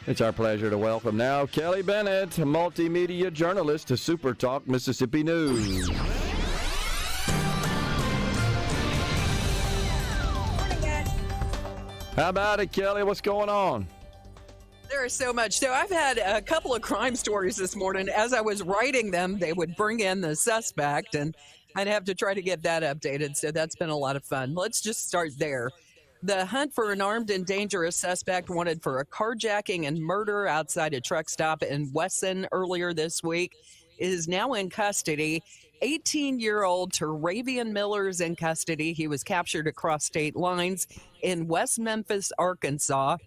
It's our pleasure to welcome now Kelly Bennett, Multimedia Journalist to SuperTalk Mississippi News. Morning, guys. How about it, Kelly? What's going on? There is so much. So I've had a couple of crime stories this morning. As I was writing them, they would bring in the suspect, and I'd have to try to get that updated. So that's been a lot of fun. Let's just start there. The hunt for an armed and dangerous suspect wanted for a carjacking and murder outside a truck stop in Wesson earlier this week is now in custody. 18-year-old Teravian Miller is in custody. He was captured across state lines in West Memphis, Arkansas,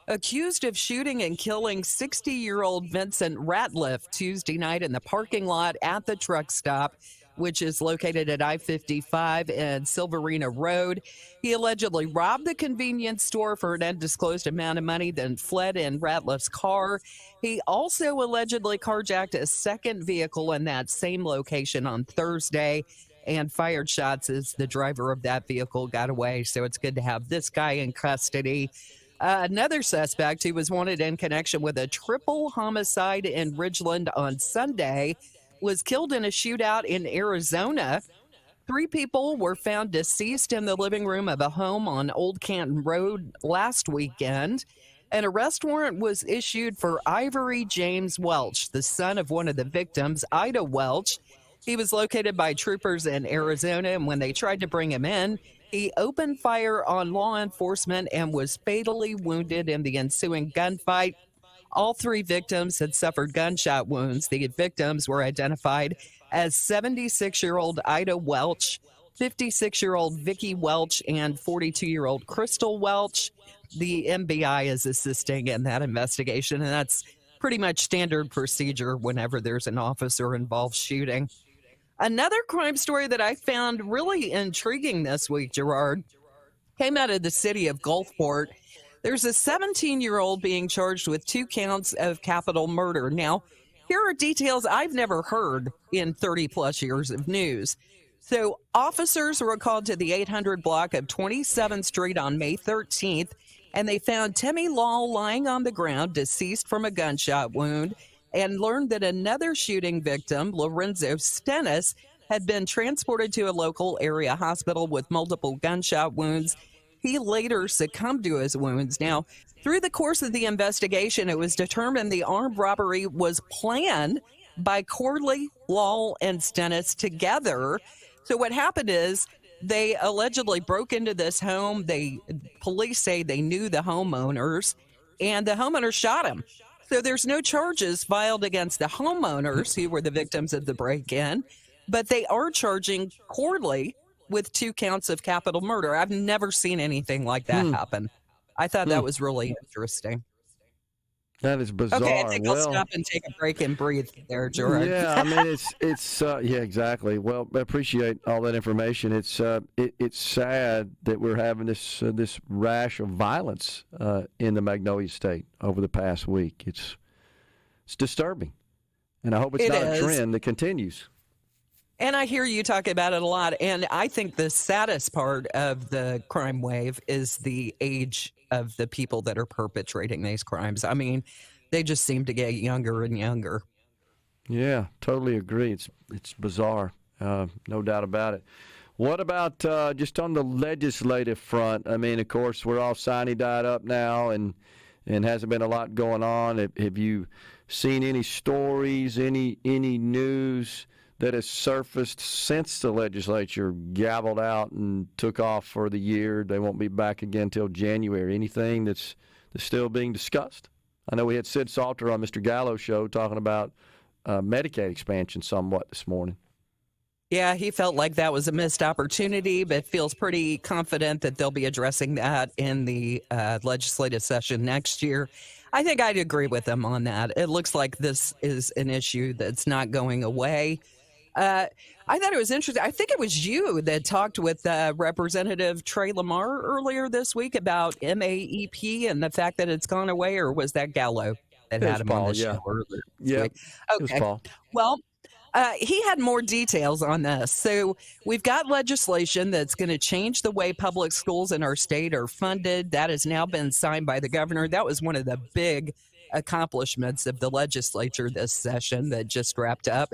accused of shooting and killing 60-year-old Vincent Ratliff Tuesday night in the parking lot at the truck stop, which is located at I-55 and Silverina Road. He allegedly robbed the convenience store for an undisclosed amount of money, then fled in Ratliff's car. He also allegedly carjacked a second vehicle in that same location on Thursday and fired shots as the driver of that vehicle got away. So it's good to have this guy in custody. Another suspect who was wanted in connection with a triple homicide in Ridgeland on Sunday was killed in a shootout in Arizona. 3 people were found deceased in the living room of a home on Old Canton Road last weekend. An arrest warrant was issued for Ivory James Welch, the son of one of the victims, Ida Welch. He was located by troopers in Arizona, and when they tried to bring him in, he opened fire on law enforcement and was fatally wounded in the ensuing gunfight. All 3 victims had suffered gunshot wounds. The victims were identified as 76-year-old Ida Welch, 56-year-old Vicky Welch, and 42-year-old Crystal Welch. The MBI is assisting in that investigation, and that's pretty much standard procedure whenever there's an officer-involved shooting. Another crime story that I found really intriguing this week, Gerard, came out of the city of Gulfport. There's a 17-year-old being charged with 2 counts of capital murder. Now, here are details I've never heard in 30-plus years of news. So, officers were called to the 800 block of 27th Street on May 13th, and they found Timmy Law lying on the ground, deceased from a gunshot wound, and learned that another shooting victim, Lorenzo Stennis, had been transported to a local area hospital with multiple gunshot wounds. He later succumbed to his wounds. Now, through the course of the investigation, it was determined the armed robbery was planned by Corley, Law, and Stennis together. So what happened is they allegedly broke into this home. Police say they knew the homeowners, and the homeowners shot him. So there's no charges filed against the homeowners who were the victims of the break-in, but they are charging Corley with 2 counts of capital murder. I've never seen anything like that happen. I thought that was really interesting. That is bizarre. Okay, I think I'll stop and take a break and breathe there, Gerard. Yeah, I mean, it's yeah, exactly. Well, I appreciate all that information. It's sad that we're having this rash of violence in the Magnolia State over the past week. It's disturbing, and I hope it's not a trend that continues. And I hear you talk about it a lot. And I think the saddest part of the crime wave is the age of the people that are perpetrating these crimes. I mean, they just seem to get younger and younger. Yeah, totally agree. It's bizarre. No doubt about it. What about just on the legislative front? I mean, of course, we're all sine-died up now, and hasn't been a lot going on. Have you seen any stories, any news that has surfaced since the legislature gavelled out and took off for the year? They won't be back again until January. Anything that's still being discussed? I know we had Sid Salter on Mr. Gallo's show talking about Medicaid expansion somewhat this morning. Yeah, he felt like that was a missed opportunity, but feels pretty confident that they'll be addressing that in the legislative session next year. I think I'd agree with them on that. It looks like this is an issue that's not going away. I thought it was interesting. I think it was you that talked with Representative Trey Lamar earlier this week about MAEP and the fact that it's gone away, or was that Gallo that had him on the show earlier this week? Okay. It was Paul. Well, He had more details on this. So we've got legislation that's going to change the way public schools in our state are funded. That has now been signed by the governor. That was one of the big accomplishments of the legislature this session that just wrapped up.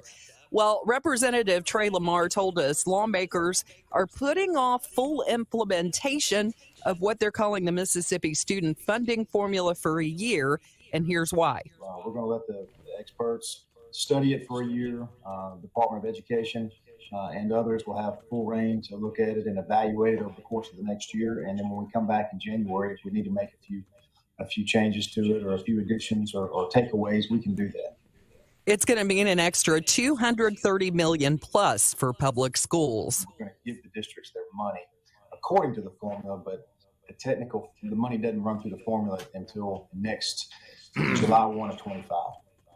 Well, Representative Trey Lamar told us lawmakers are putting off full implementation of what they're calling the Mississippi Student Funding Formula for a year, and here's why. We're going to let the experts study it for a year. Department of Education and others will have full reign to look at it and evaluate it over the course of the next year. And then when we come back in January, if we need to make a few changes to it or a few additions or takeaways, we can do that. It's going to mean an extra $230 million plus for public schools. We're going to give the districts their money according to the formula, but the money doesn't run through the formula until next July 1 of 25.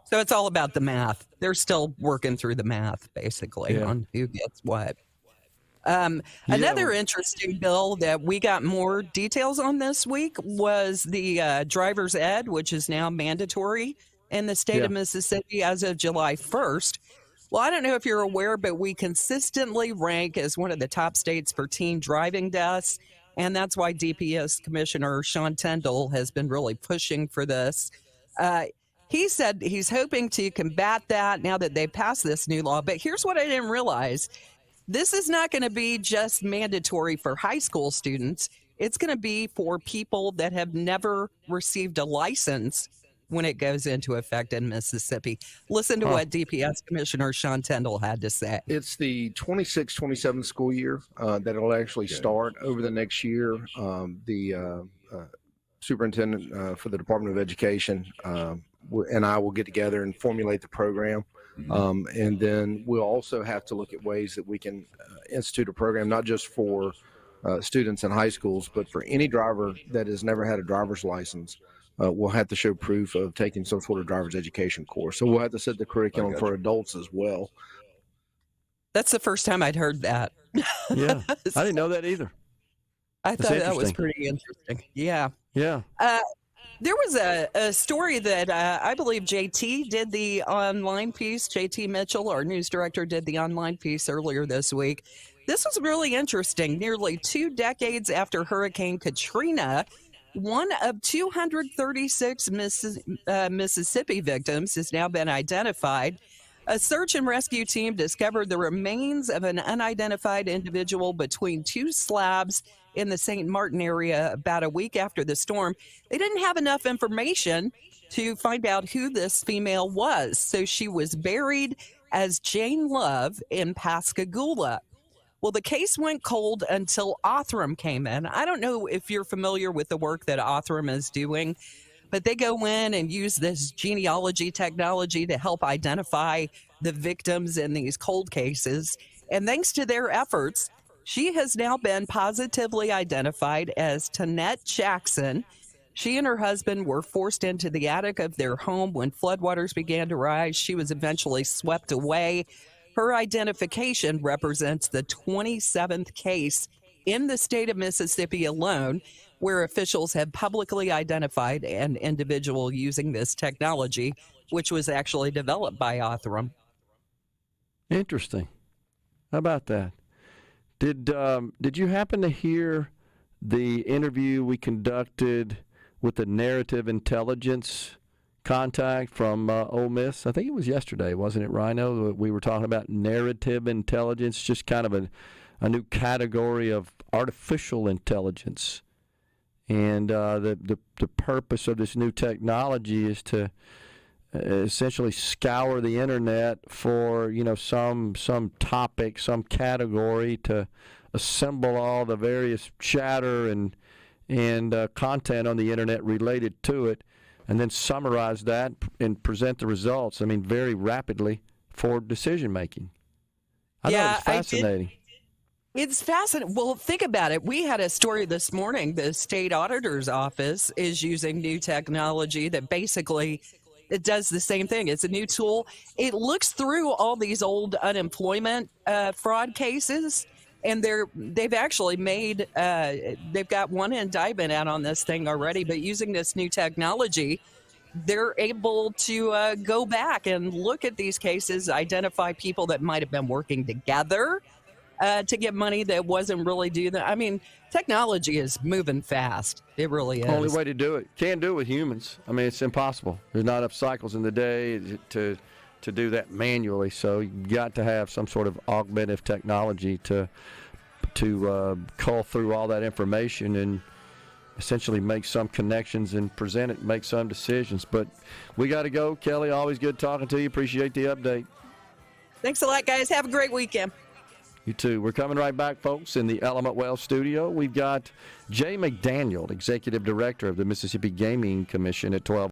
So it's all about the math. They're still working through the math, basically, on who gets what. Another interesting bill that we got more details on this week was the driver's ed, which is now mandatory in the state of Mississippi as of July 1st. Well, I don't know if you're aware, but we consistently rank as one of the top states for teen driving deaths. And that's why DPS Commissioner Sean Tindall has been really pushing for this. He said he's hoping to combat that now that they passed this new law. But here's what I didn't realize. This is not going to be just mandatory for high school students. It's going to be for people that have never received a license when it goes into effect in Mississippi. Listen to what DPS Commissioner Sean Tindall had to say. It's the 26-27 school year that it'll actually start over the next year. The superintendent for the Department of Education and I will get together and formulate the program. And then we'll also have to look at ways that we can institute a program, not just for students in high schools, but for any driver that has never had a driver's license. We'll have to show proof of taking some sort of driver's education course. So we'll have to set the curriculum for adults as well. That's the first time I'd heard that. Yeah, I didn't know that either. I thought that was pretty interesting. Yeah. Yeah. There was a story that I believe JT did the online piece. JT Mitchell, our news director, did the online piece earlier this week. This was really interesting. Nearly 2 decades after Hurricane Katrina, one of 236 Mississippi victims has now been identified. A search and rescue team discovered the remains of an unidentified individual between 2 slabs in the St. Martin area about a week after the storm. They didn't have enough information to find out who this female was, so she was buried as Jane Love in Pascagoula. Well, the case went cold until Othram came in. I don't know if you're familiar with the work that Othram is doing, but they go in and use this genealogy technology to help identify the victims in these cold cases. And thanks to their efforts, she has now been positively identified as Tanette Jackson. She and her husband were forced into the attic of their home when floodwaters began to rise. She was eventually swept away. Her identification represents the 27th case in the state of Mississippi alone where officials have publicly identified an individual using this technology, which was actually developed by Othram. Interesting. How about that? Did you happen to hear the interview we conducted with the narrative intelligence contact from Ole Miss? I think it was yesterday, wasn't it, Rhino? We were talking about narrative intelligence, just kind of a new category of artificial intelligence. And the purpose of this new technology is to essentially scour the internet for some topic, some category, to assemble all the various chatter and content on the internet related to it, and then summarize that and present the results. I mean, very rapidly for decision making. I thought it was fascinating. It's fascinating. Well, think about it. We had a story this morning. The state auditor's office is using new technology that basically it does the same thing. It's a new tool. It looks through all these old unemployment fraud cases, and they've actually made they've got one indictment out on this thing already. But using this new technology, they're able to go back and look at these cases, identify people that might have been working together to get money that wasn't really due. I mean, technology is moving fast. It really is. Only way to do it. Can't do it with humans. I mean, it's impossible. There's not enough cycles in the day to do that manually. So you got to have some sort of augmentative technology to cull through all that information and essentially make some connections and present it, make some decisions. But we got to go. Kelly, always good talking to you. Appreciate the update. Thanks a lot, guys. Have a great weekend. You too. We're coming right back, folks, in the Element Wealth studio. We've got Jay McDaniel, Executive Director of the Mississippi Gaming Commission at 12.